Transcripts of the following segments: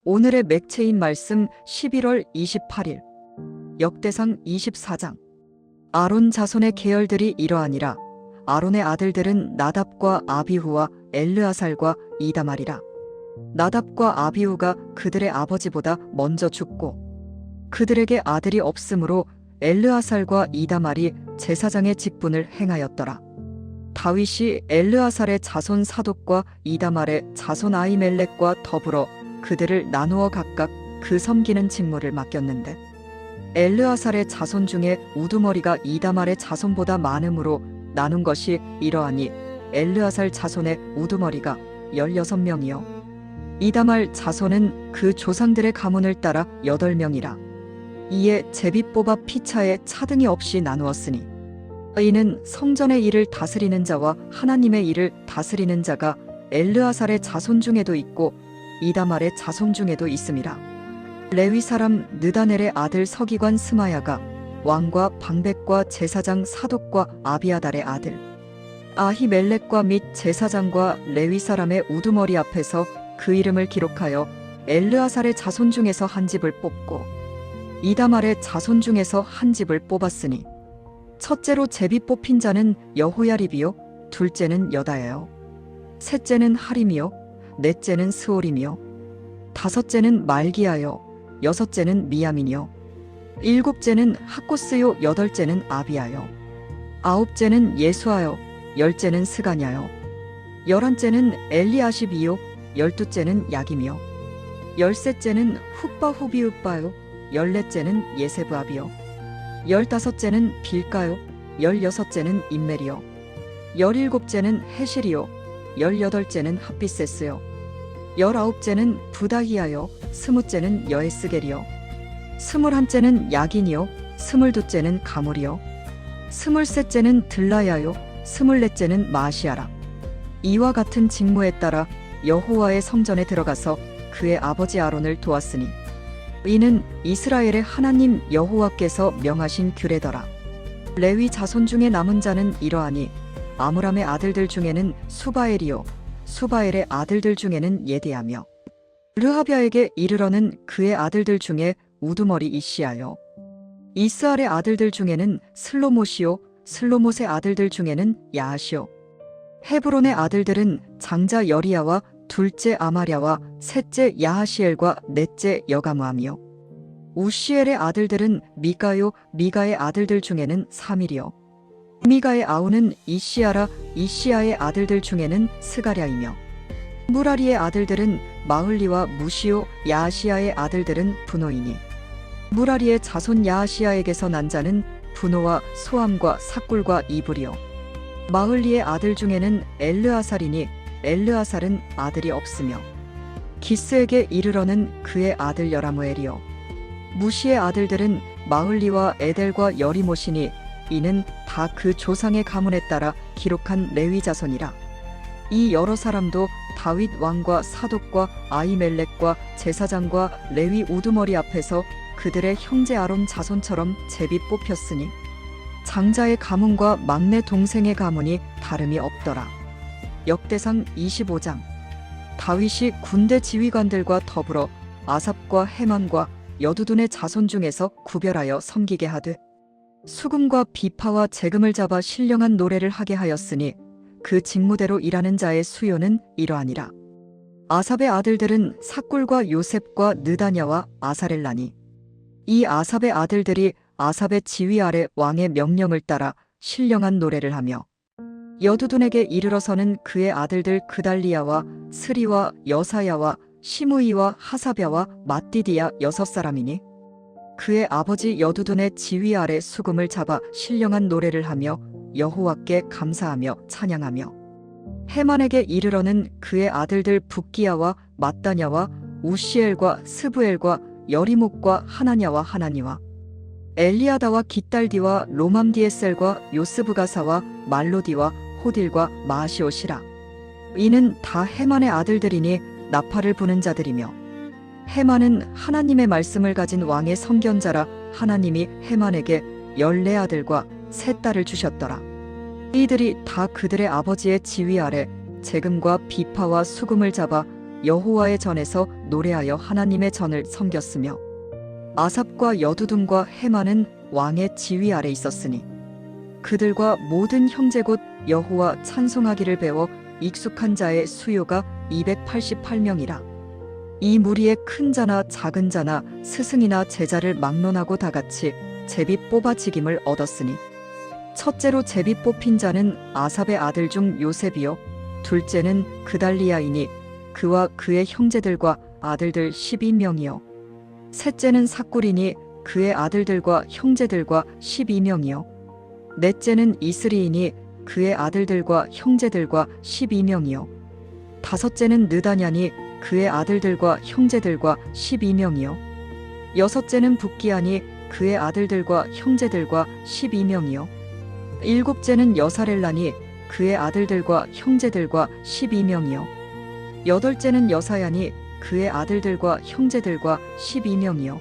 오늘의 맥체인 말씀 11월 28일 역대상 24장. 아론 자손의 계열들이 이러하니라. 아론의 아들들은 나답과 아비후와 엘르아살과 이다말이라. 나답과 아비후가 그들의 아버지보다 먼저 죽고 그들에게 아들이 없으므로 엘르아살과 이다말이 제사장의 직분을 행하였더라. 다윗이 엘르아살의 자손 사독과 이다말의 자손 아히멜렉과 더불어 그들을 나누어 각각 그 섬기는 직무를 맡겼는데, 엘르아살의 자손 중에 우두머리가 이다말의 자손보다 많음으로 나눈 것이 이러하니 엘르아살 자손의 우두머리가 16명이요 이다말 자손은 그 조상들의 가문을 따라 8명이라. 이에 제비 뽑아 피차에 차등이 없이 나누었으니 이는 성전의 일을 다스리는 자와 하나님의 일을 다스리는 자가 엘르아살의 자손 중에도 있고 이다말의 자손 중에도 있음이라. 레위 사람 느다넬의 아들 서기관 스마야가 왕과 방백과 제사장 사독과 아비아달의 아들 아히멜렉과 및 제사장과 레위 사람의 우두머리 앞에서 그 이름을 기록하여 엘르아살의 자손 중에서 한 집을 뽑고 이다말의 자손 중에서 한 집을 뽑았으니, 첫째로 제비 뽑힌 자는 여호야립이요, 둘째는 여다야요, 셋째는 하림이요, 넷째는 스오림이요, 다섯째는 말기야요, 여섯째는 미야민이요, 일곱째는 학고스요, 여덟째는 아비야요, 아홉째는 예수아요, 열째는 스가냐요, 열한째는 엘리아십이요, 열두째는 야김이요, 열셋째는 훗바후비읍바요, 열넷째는 예세브압이요, 열다섯째는 빌가요, 열여섯째는 임멜이요, 열일곱째는 헤실이요, 열여덟째는 핫비세스요, 열아홉째는 부다히야요, 스무째는 여에스겔이요, 스물한째는 야긴이요, 스물두째는 가물이요, 스물셋째는 들라야요, 스물넷째는 마시아라. 이와 같은 직무에 따라 여호와의 성전에 들어가서 그의 아버지 아론을 도왔으니 이는 이스라엘의 하나님 여호와께서 명하신 규례더라. 레위 자손 중에 남은 자는 이러하니 아므람의 아들들 중에는 수바엘이요, 수바엘의 아들들 중에는 예디야며, 르하비아에게 이르러는 그의 아들들 중에 우두머리 이시야요, 이스알의 아들들 중에는 슬로못이요, 슬로못의 아들들 중에는 야하시요, 헤브론의 아들들은 장자 여리야와 둘째 아마랴와 셋째 야하시엘과 넷째 여가무함이요, 우시엘의 아들들은 미가요, 미가의 아들들 중에는 사밀이요, 미가의 아우는 이시야라, 이시야의 아들들 중에는 스가랴이며, 무라리의 아들들은 마흘리와 무시요, 야하시야의 아들들은 분노이니, 무라리의 자손 야하시야에게서 난 자는 분노와 소함과 삭굴과 이불이요, 마흘리의 아들 중에는 엘르아살이니 엘르아살은 아들이 없으며, 기스에게 이르러는 그의 아들 여라무엘이요, 무시의 아들들은 마흘리와 에델과 여리못이니 이는 다 그 조상의 가문에 따라 기록한 레위 자손이라. 이 여러 사람도 다윗 왕과 사독과 아히멜렉과 제사장과 레위 우두머리 앞에서 그들의 형제 아론 자손처럼 제비 뽑혔으니 장자의 가문과 막내 동생의 가문이 다름이 없더라. 역대상 25장. 다윗이 군대 지휘관들과 더불어 아삽과 헤만과 여두둔의 자손 중에서 구별하여 섬기게 하되 수금과 비파와 재금을 잡아 신령한 노래를 하게 하였으니 그 직무대로 일하는 자의 수요는 이러하니라. 아삽의 아들들은 삭굴과 요셉과 느다냐와 아사렐라니, 이 아삽의 아들들이 아삽의 지휘 아래 왕의 명령을 따라 신령한 노래를 하며, 여두둔에게 이르러서는 그의 아들들 그달리야와 스리와 여사야와 시므이와 하사랴와 마띠디야 6사람이니 그의 아버지 여두둔의 지휘 아래 수금을 잡아 신령한 노래를 하며 여호와께 감사하며 찬양하며, 헤만에게 이르러는 그의 아들들 붓기야와 mat다냐와 우시엘과 스브엘과 여리목과 하나냐와 하나니와 엘리아다와 깃달디와 로맘디에셀과 요스브가사와 말로디와 호딜과 마시오시라. 이는 다 헤만의 아들들이니 나팔을 부는 자들이며, 헤만은 하나님의 말씀을 가진 왕의 선견자라. 하나님이 헤만에게 14아들과 3딸을 주셨더라. 이들이 다 그들의 아버지의 지휘 아래 재금과 비파와 수금을 잡아 여호와의 전에서 노래하여 하나님의 전을 섬겼으며 아삽과 여두둔과 헤만은 왕의 지휘 아래 있었으니 그들과 모든 형제 곧 여호와 찬송하기를 배워 익숙한 자의 수요가 288명이라. 이 무리에 큰 자나 작은 자나 스승이나 제자를 막론하고 다같이 제비 뽑아지김을 얻었으니 첫째로 제비 뽑힌 자는 아삽의 아들 중 요셉이요 둘째는 그달리아이니 그와 그의 형제들과 아들들 12명이요 셋째는 삭구리니 그의 아들들과 형제들과 12명이요 넷째는 이스리이니 그의 아들들과 형제들과 12명이요 다섯째는 느다냐니 그의 아들들과 형제들과 12명이요 여섯째는 붓기아니 그의 아들들과 형제들과 12명이요 일곱째는 여사렐라니 그의 아들들과 형제들과 12명이요 여덟째는 여사야니 그의 아들들과 형제들과 12명이요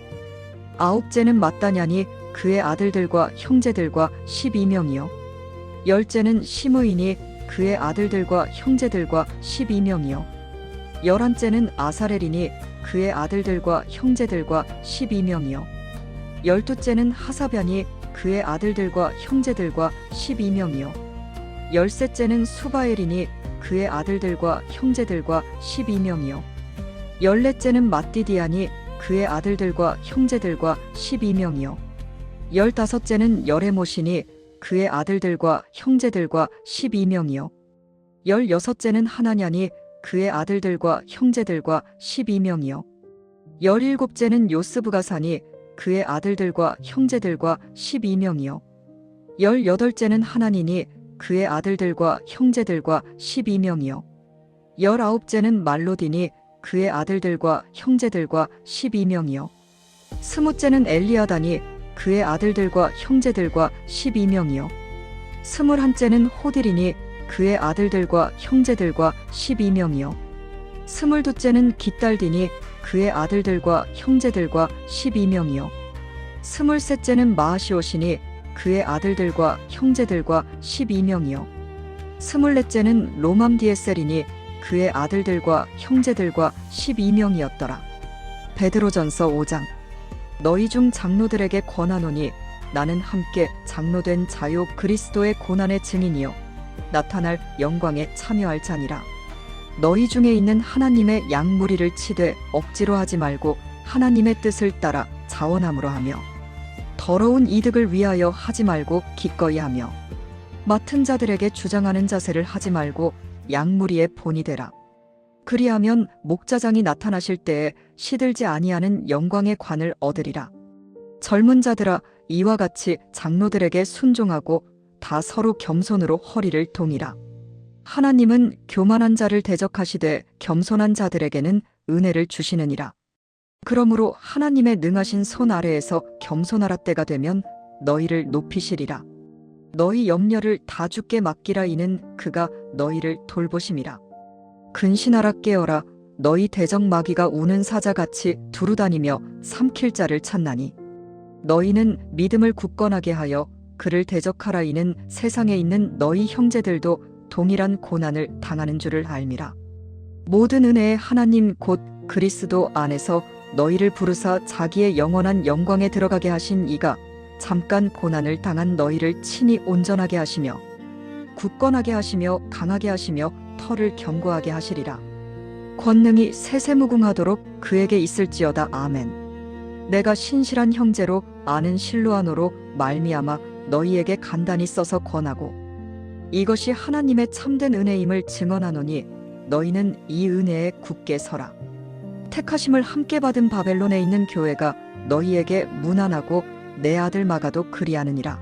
아홉째는 mat다냐니 그의 아들들과 형제들과 12명이요 열째는 시므이니 그의 아들들과 형제들과 12명이요 열한째는 아사렐이니 그의 아들들과 형제들과 12명이요 열두째는 하사변이 그의 아들들과 형제들과 12명이요 열셋째는 수바엘이니 그의 아들들과 형제들과 12명이요 열넷째는 mat디디아니 그의 아들들과 형제들과 12명이요 열다섯째는 여레못이니 그의 아들들과 형제들과 12명이요 열여섯째는 하나냐니 그의 아들들과 형제들과 12명이요 열일곱째는 요스부가사니 그의 아들들과 형제들과 12명이요 열여덟째는 하나니니 그의 아들들과 형제들과 12명이요 열아홉째는 말로디니 그의 아들들과 형제들과 12명이요 스무째는 엘리아다니 그의 아들들과 형제들과 12명이요 스물한째는 호딜이니 그의 아들들과 형제들과 12명이요 스물두째는 깃달디니 그의 아들들과 형제들과 12명이요 스물셋째는 마아시옷이니 그의 아들들과 형제들과 12명이요 스물넷째는 로맘디에셀이니 그의 아들들과 형제들과 12명이었더라. 베드로전서 5장. 너희 중 장로들에게 권하노니 나는 함께 장로된 자요 그리스도의 고난의 증인이요 나타날 영광에 참여할 자니라. 너희 중에 있는 하나님의 양무리를 치되 억지로 하지 말고 하나님의 뜻을 따라 자원함으로 하며 더러운 이득을 위하여 하지 말고 기꺼이 하며 맡은 자들에게 주장하는 자세를 하지 말고 양무리의 본이 되라. 그리하면 목자장이 나타나실 때에 시들지 아니하는 영광의 관을 얻으리라. 젊은 자들아 이와 같이 장로들에게 순종하고 다 서로 겸손으로 허리를 동이라. 하나님은 교만한 자를 대적하시되 겸손한 자들에게는 은혜를 주시느니라. 그러므로 하나님의 능하신 손 아래에서 겸손하라 때가 되면 너희를 높이시리라. 너희 염려를 다 주께 맡기라 이는 그가 너희를 돌보심이라. 근신하라 깨어라. 너희 대적 마귀가 우는 사자같이 두루다니며 삼킬 자를 찾나니 너희는 믿음을 굳건하게 하여 그를 대적하라 이는 세상에 있는 너희 형제들도 동일한 고난을 당하는 줄을 알미라. 모든 은혜의 하나님 곧 그리스도 안에서 너희를 부르사 자기의 영원한 영광에 들어가게 하신 이가 잠깐 고난을 당한 너희를 친히 온전하게 하시며 굳건하게 하시며 강하게 하시며 털을 견고하게 하시리라. 권능이 세세무궁하도록 그에게 있을지어다. 아멘. 내가 신실한 형제로 아는 실로아노로 말미암아 너희에게 간단히 써서 권하고 이것이 하나님의 참된 은혜임을 증언하노니 너희는 이 은혜에 굳게 서라. 택하심을 함께 받은 바벨론에 있는 교회가 너희에게 문안하고 내 아들 마가도 그리하느니라.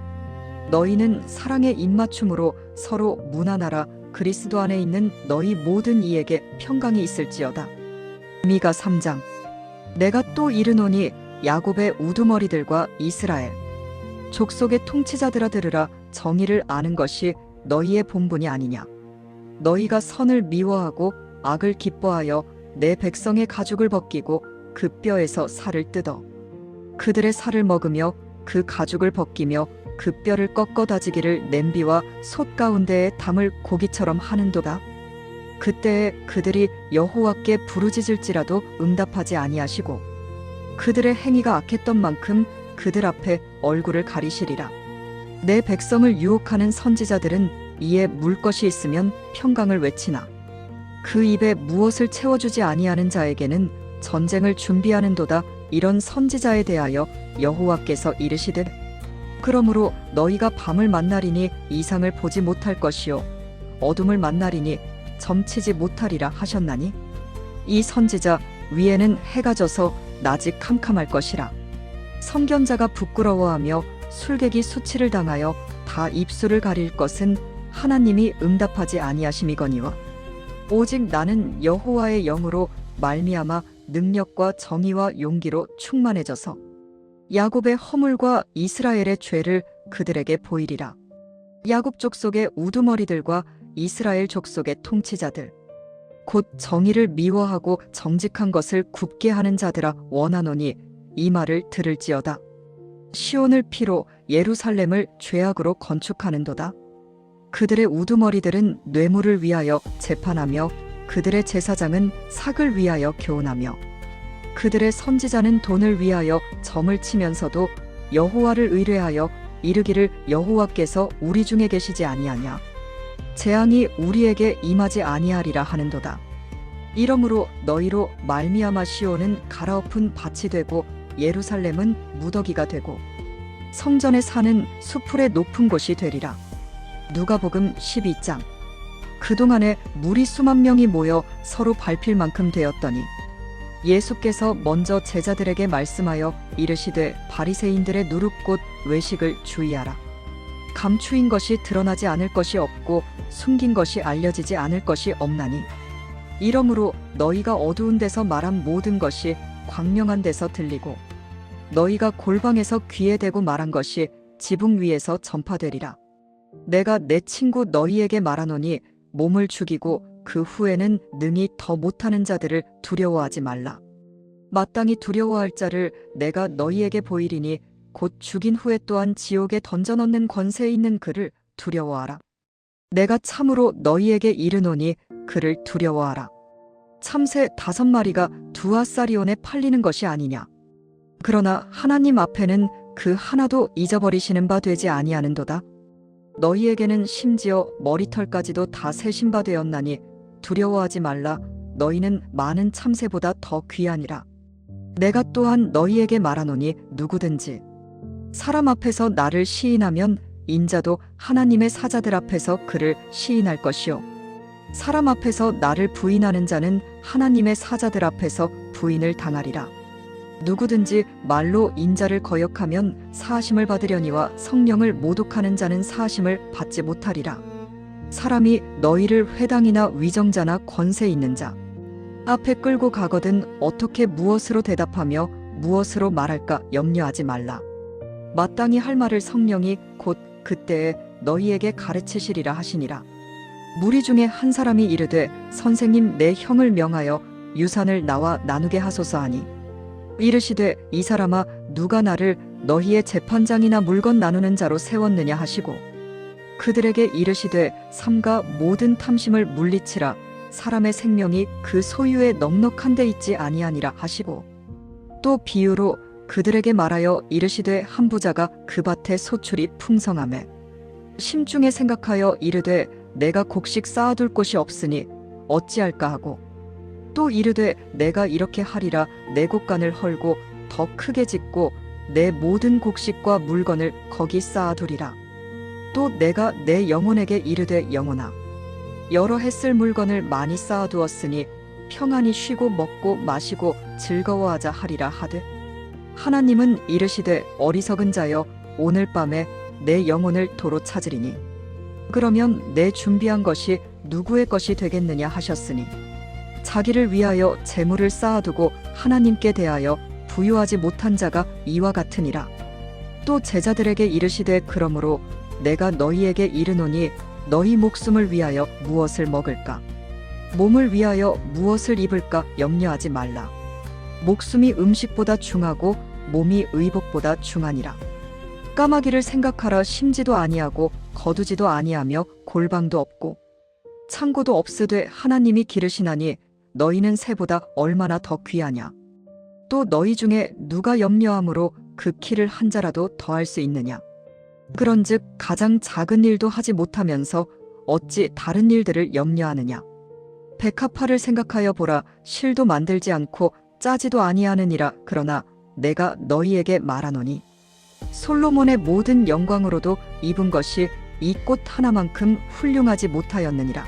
너희는 사랑의 입맞춤으로 서로 문안하라. 그리스도 안에 있는 너희 모든 이에게 평강이 있을지어다. 미가 3장. 내가 또 이르노니 야곱의 우두머리들과 이스라엘 족속의 통치자들아 들으라. 정의를 아는 것이 너희의 본분이 아니냐. 너희가 선을 미워하고 악을 기뻐하여 내 백성의 가죽을 벗기고 그 뼈에서 살을 뜯어 그들의 살을 먹으며 그 가죽을 벗기며 그 뼈를 꺾어 다지기를 냄비와 솥 가운데에 담을 고기처럼 하는도다. 그때에 그들이 여호와께 부르짖을지라도 응답하지 아니하시고 그들의 행위가 악했던 만큼 그들 앞에 얼굴을 가리시리라. 내 백성을 유혹하는 선지자들은 이에 물 것이 있으면 평강을 외치나 그 입에 무엇을 채워주지 아니하는 자에게는 전쟁을 준비하는도다. 이런 선지자에 대하여 여호와께서 이르시되 그러므로 너희가 밤을 만나리니 이상을 보지 못할 것이요 어둠을 만나리니 점치지 못하리라 하셨나니 이 선지자 위에는 해가 져서 낮이 캄캄할 것이라. 선견자가 부끄러워하며 술객이 수치를 당하여 다 입술을 가릴 것은 하나님이 응답하지 아니하심이거니와 오직 나는 여호와의 영으로 말미암아 능력과 정의와 용기로 충만해져서 야곱의 허물과 이스라엘의 죄를 그들에게 보이리라. 야곱 족속의 우두머리들과 이스라엘 족속의 통치자들 곧 정의를 미워하고 정직한 것을 굽게 하는 자들아 원하노니 이 말을 들을지어다. 시온을 피로 예루살렘을 죄악으로 건축하는도다. 그들의 우두머리들은 뇌물을 위하여 재판하며 그들의 제사장은 삭을 위하여 교훈하며 그들의 선지자는 돈을 위하여 점을 치면서도 여호와를 의뢰하여 이르기를 여호와께서 우리 중에 계시지 아니하냐 재앙이 우리에게 임하지 아니하리라 하는도다. 이러므로 너희로 말미암아 시온은 갈아엎은 밭이 되고 예루살렘은 무더기가 되고 성전의 산은 수풀의 높은 곳이 되리라. 누가복음 12장. 그동안에 무리 수만 명이 모여 서로 밟힐 만큼 되었더니 예수께서 먼저 제자들에게 말씀하여 이르시되 바리새인들의 누룩 곧 외식을 주의하라. 감추인 것이 드러나지 않을 것이 없고 숨긴 것이 알려지지 않을 것이 없나니 이러므로 너희가 어두운 데서 말한 모든 것이 광명한 데서 들리고 너희가 골방에서 귀에 대고 말한 것이 지붕 위에서 전파되리라. 내가 내 친구 너희에게 말하노니 몸을 죽이고 그 후에는 능히 더 못하는 자들을 두려워하지 말라. 마땅히 두려워할 자를 내가 너희에게 보이리니 곧 죽인 후에 또한 지옥에 던져넣는 권세 있는 그를 두려워하라. 내가 참으로 너희에게 이르노니 그를 두려워하라. 참새 5마리가 두아사리온에 팔리는 것이 아니냐. 그러나 하나님 앞에는 그 하나도 잊어버리시는 바 되지 아니하는도다. 너희에게는 심지어 머리털까지도 다 세신 바 되었나니 두려워하지 말라. 너희는 많은 참새보다 더 귀하니라. 내가 또한 너희에게 말하노니 누구든지 사람 앞에서 나를 시인하면 인자도 하나님의 사자들 앞에서 그를 시인할 것이요 사람 앞에서 나를 부인하는 자는 하나님의 사자들 앞에서 부인을 당하리라. 누구든지 말로 인자를 거역하면 사하심을 받으려니와 성령을 모독하는 자는 사하심을 받지 못하리라. 사람이 너희를 회당이나 위정자나 권세 있는 자 앞에 끌고 가거든 어떻게 무엇으로 대답하며 무엇으로 말할까 염려하지 말라. 마땅히 할 말을 성령이 곧 그때에 너희에게 가르치시리라 하시니라. 무리 중에 한 사람이 이르되 선생님 내 형을 명하여 유산을 나와 나누게 하소서 하니 이르시되 이 사람아 누가 나를 너희의 재판장이나 물건 나누는 자로 세웠느냐 하시고 그들에게 이르시되 삼가 모든 탐심을 물리치라. 사람의 생명이 그 소유에 넉넉한 데 있지 아니하니라 하시고 또 비유로 그들에게 말하여 이르시되 한 부자가 그 밭에 소출이 풍성하매 심중에 생각하여 이르되 내가 곡식 쌓아둘 곳이 없으니 어찌할까 하고 또 이르되 내가 이렇게 하리라. 내 곡간을 헐고 더 크게 짓고 내 모든 곡식과 물건을 거기 쌓아두리라. 또 내가 내 영혼에게 이르되 영혼아 여러 해 쓸 물건을 많이 쌓아두었으니 평안히 쉬고 먹고 마시고 즐거워하자 하리라 하되 하나님은 이르시되 어리석은 자여 오늘 밤에 내 영혼을 도로 찾으리니 그러면 내 준비한 것이 누구의 것이 되겠느냐 하셨으니 자기를 위하여 재물을 쌓아두고 하나님께 대하여 부유하지 못한 자가 이와 같으니라. 또 제자들에게 이르시되 그러므로 내가 너희에게 이르노니 너희 목숨을 위하여 무엇을 먹을까 몸을 위하여 무엇을 입을까 염려하지 말라. 목숨이 음식보다 중하고 몸이 의복보다 중하니라. 까마귀를 생각하라. 심지도 아니하고 거두지도 아니하며 골방도 없고 창고도 없으되 하나님이 기르시나니 너희는 새보다 얼마나 더 귀하냐. 또 너희 중에 누가 염려함으로 그 키를 한 자라도 더할 수 있느냐. 그런즉 가장 작은 일도 하지 못하면서 어찌 다른 일들을 염려하느냐. 백합화를 생각하여 보라. 실도 만들지 않고 짜지도 아니하느니라. 그러나 내가 너희에게 말하노니 솔로몬의 모든 영광으로도 입은 것이 이 꽃 하나만큼 훌륭하지 못하였느니라.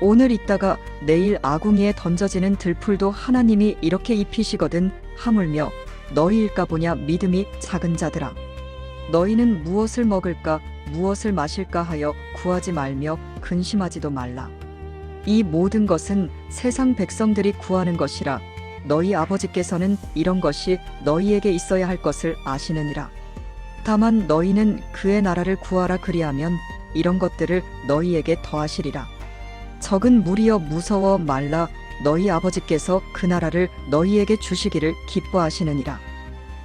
오늘 있다가 내일 아궁이에 던져지는 들풀도 하나님이 이렇게 입히시거든. 하물며 너희일까 보냐. 믿음이 작은 자들아, 너희는 무엇을 먹을까 무엇을 마실까 하여 구하지 말며 근심하지도 말라. 이 모든 것은 세상 백성들이 구하는 것이라. 너희 아버지께서는 이런 것이 너희에게 있어야 할 것을 아시느니라. 다만 너희는 그의 나라를 구하라. 그리하면 이런 것들을 너희에게 더하시리라. 적은 무리여 무서워 말라. 너희 아버지께서 그 나라를 너희에게 주시기를 기뻐하시느니라.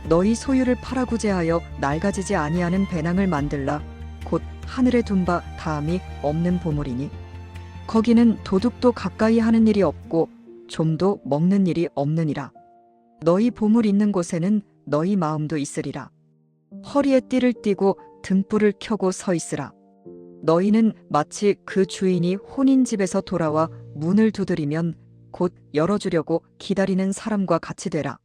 너희 소유를 팔아구제하여 낡아지지 아니하는 배낭을 만들라. 곧 하늘에 둔 바 다함이 없는 보물이니 거기는 도둑도 가까이 하는 일이 없고 좀도 먹는 일이 없느니라. 너희 보물 있는 곳에는 너희 마음도 있으리라. 허리에 띠를 띠고 등불을 켜고 서 있으라. 너희는 마치 그 주인이 혼인집에서 돌아와 문을 두드리면 곧 열어주려고 기다리는 사람과 같이 되라.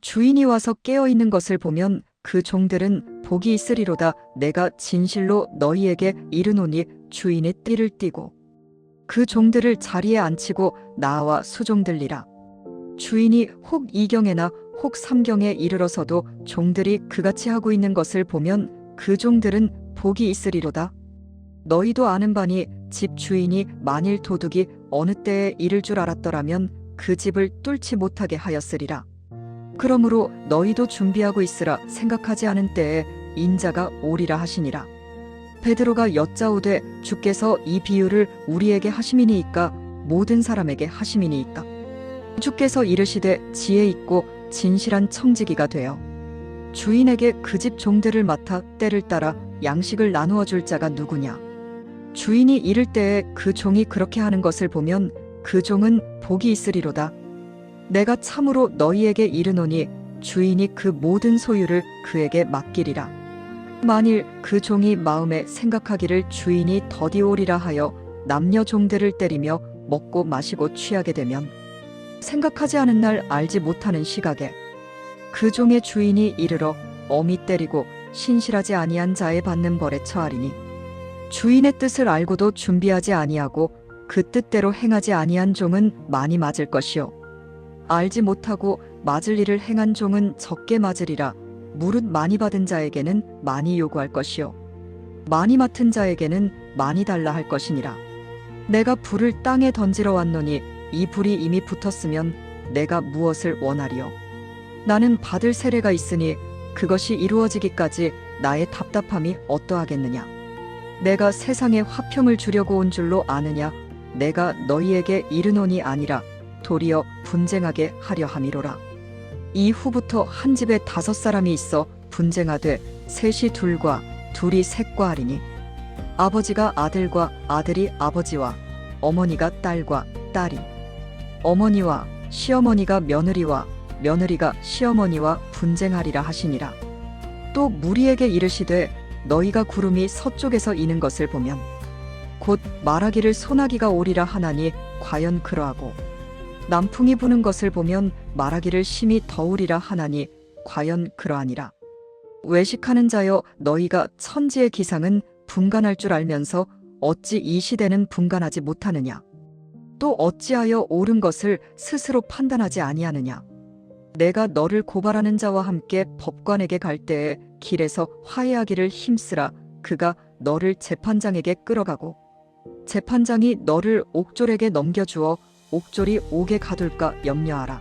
주인이 와서 깨어있는 것을 보면 그 종들은 복이 있으리로다. 내가 진실로 너희에게 이르노니 주인의 띠를 띠고 그 종들을 자리에 앉히고 나와 수종들리라. 주인이 혹 이경에나 혹 삼경에 이르러서도 종들이 그같이 하고 있는 것을 보면 그 종들은 복이 있으리로다. 너희도 아는 바니 집 주인이 만일 도둑이 어느 때에 이를 줄 알았더라면 그 집을 뚫지 못하게 하였으리라. 그러므로 너희도 준비하고 있으라. 생각하지 않은 때에 인자가 오리라 하시니라. 베드로가 여짜오되 주께서 이 비유를 우리에게 하심이니이까 모든 사람에게 하심이니이까. 주께서 이르시되 지혜 있고 진실한 청지기가 되어 주인에게 그 집 종들을 맡아 때를 따라 양식을 나누어 줄 자가 누구냐. 주인이 이를 때에 그 종이 그렇게 하는 것을 보면 그 종은 복이 있으리로다. 내가 참으로 너희에게 이르노니 주인이 그 모든 소유를 그에게 맡기리라. 만일 그 종이 마음에 생각하기를 주인이 더디오리라 하여 남녀 종들을 때리며 먹고 마시고 취하게 되면 생각하지 않은 날 알지 못하는 시각에 그 종의 주인이 이르러 엄히 때리고 신실하지 아니한 자의 받는 벌에 처하리니 주인의 뜻을 알고도 준비하지 아니하고 그 뜻대로 행하지 아니한 종은 많이 맞을 것이요 알지 못하고 맞을 일을 행한 종은 적게 맞으리라. 무릇 많이 받은 자에게는 많이 요구할 것이요 많이 맡은 자에게는 많이 달라 할 것이니라. 내가 불을 땅에 던지러 왔노니 이 불이 이미 붙었으면 내가 무엇을 원하리요. 나는 받을 세례가 있으니 그것이 이루어지기까지 나의 답답함이 어떠하겠느냐. 내가 세상에 화평을 주려고 온 줄로 아느냐. 내가 너희에게 이르노니 아니라 도리어 분쟁하게 하려 함이로라. 이후부터 한 집에 5사람이 있어 분쟁하되 셋이 둘과 둘이 셋과 하리니 아버지가 아들과 아들이 아버지와 어머니가 딸과 딸이 어머니와 시어머니가 며느리와 며느리가 시어머니와 분쟁하리라 하시니라. 또 무리에게 이르시되 너희가 구름이 서쪽에서 이는 것을 보면 곧 말하기를 소나기가 오리라 하나니 과연 그러하고 남풍이 부는 것을 보면 말하기를 심히 더우리라 하나니 과연 그러하니라. 외식하는 자여 너희가 천지의 기상은 분간할 줄 알면서 어찌 이 시대는 분간하지 못하느냐. 또 어찌하여 옳은 것을 스스로 판단하지 아니하느냐. 내가 너를 고발하는 자와 함께 법관에게 갈 때에 길에서 화해하기를 힘쓰라. 그가 너를 재판장에게 끌어가고 재판장이 너를 옥졸에게 넘겨주어 옥졸이 옥에 가둘까 염려하라.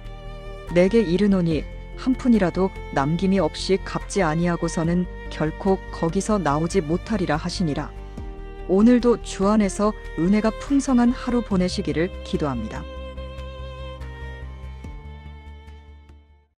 내게 이르노니 한 푼이라도 남김이 없이 갚지 아니하고서는 결코 거기서 나오지 못하리라 하시니라. 오늘도 주 안에서 은혜가 풍성한 하루 보내시기를 기도합니다.